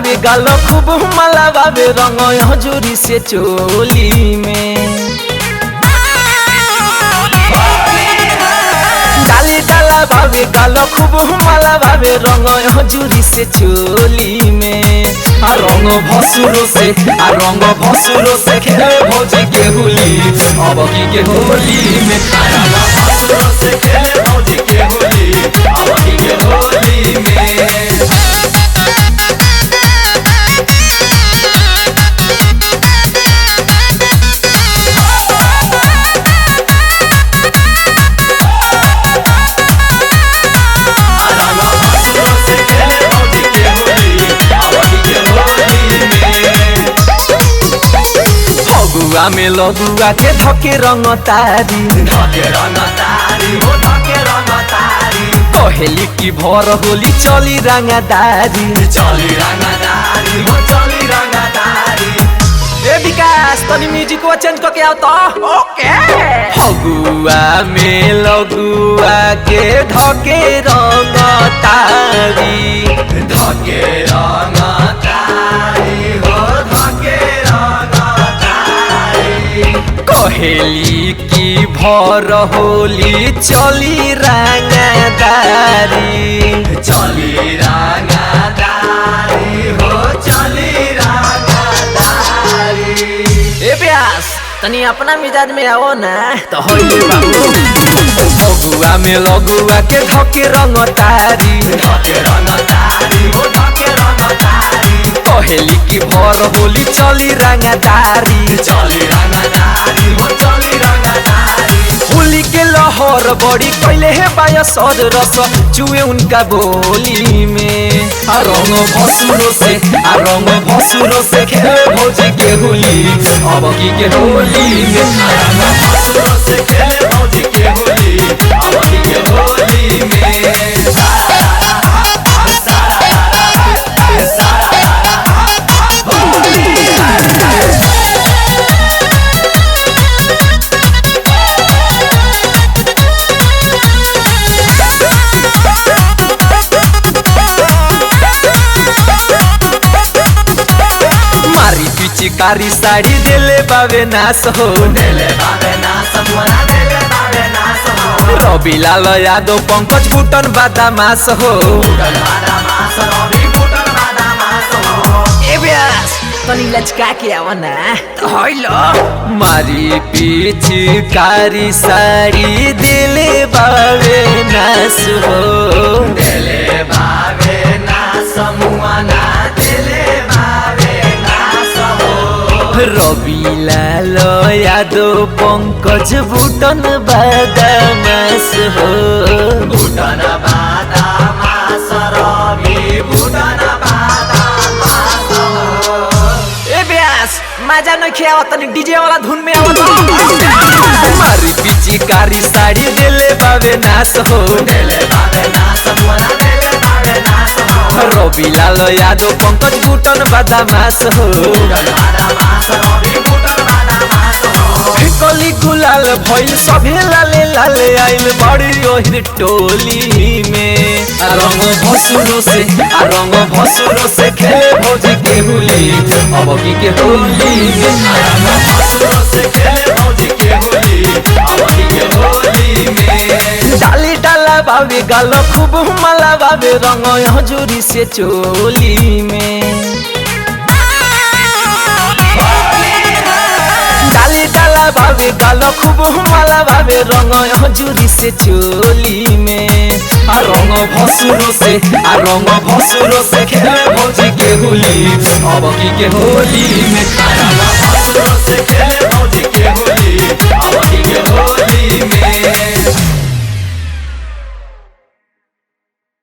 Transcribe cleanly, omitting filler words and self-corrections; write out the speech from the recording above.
बाबे गाल खूब मला बाबे रंग हजूरी से चोली में डाली डाला बाबे गाल खूब मला बाबे रंग हजूरी से चोली में रंग भसुरो से खेले भौजी के होली अब की के होली में भसुरो से खेले भौजी के होली अब की के होली में। फगुआ में लगुआ के धके रंग तारी हो धके रंग तारी कहेली की भर होली चली रंगदारी हो चली रंगदारी। ए विकास तनी म्यूजिक को चेंज करके आओ तो ओके। फगुआ में लगुआ के धके रंग तारी हो धके कहेली की भर होली चली रंगदारी हो चली रंगदारी। ए प्यास तनी अपना मिजाज में आओ ना तो होइए बाबू। फगुआ में लगुआ के धके रंग तारी हो धके रंग तारी कहेली की भर होली चली रंगदारी हो चली रंगदारी। होली के लहर बड़ी कैले है बायसर रस चुए उनका बोली में रंग भसुरो से खेले भौजी के होली अब की के होली में भसुरो से खेले भौजी के होली अब की के होली में। चिकारी साड़ी देले बाबे नास हो रवि लाल यादव पंकज बुटन बादामास हो। ए व्यास तनी लचका के आवा ना तो होइलो। मारी पिचकारी साड़ी देले बाबे नास हो मुआना देले रवि लाल यादव पंकज बुटन बादामास हो रवि बुटन बादामास हो। ए व्यास मजा न खेवा तनी डीजे वाला धुन में आवा तो मारी पिचकारी साड़ी देले बाबे नास हो रवि लाल यादव पंकज बुटन बादामास हो। कली गुलाल भइल सभे लाले लाले आइल बड़ी ओहिर टोली में रंग भसुरो से खेले भौजी के होली अब की के होली में भसुरो से खेले भौजी के होली अब की के होली में। डाली डाला बाबे गाल खूब मला बाबे रंग हजूरी से चोली में डाली डाला बाबे गाल खूब मला बाबे रंग हजूरी से चोली में रंग भसुरो से खेले भौजी के होली अब की के होली में भसुरो से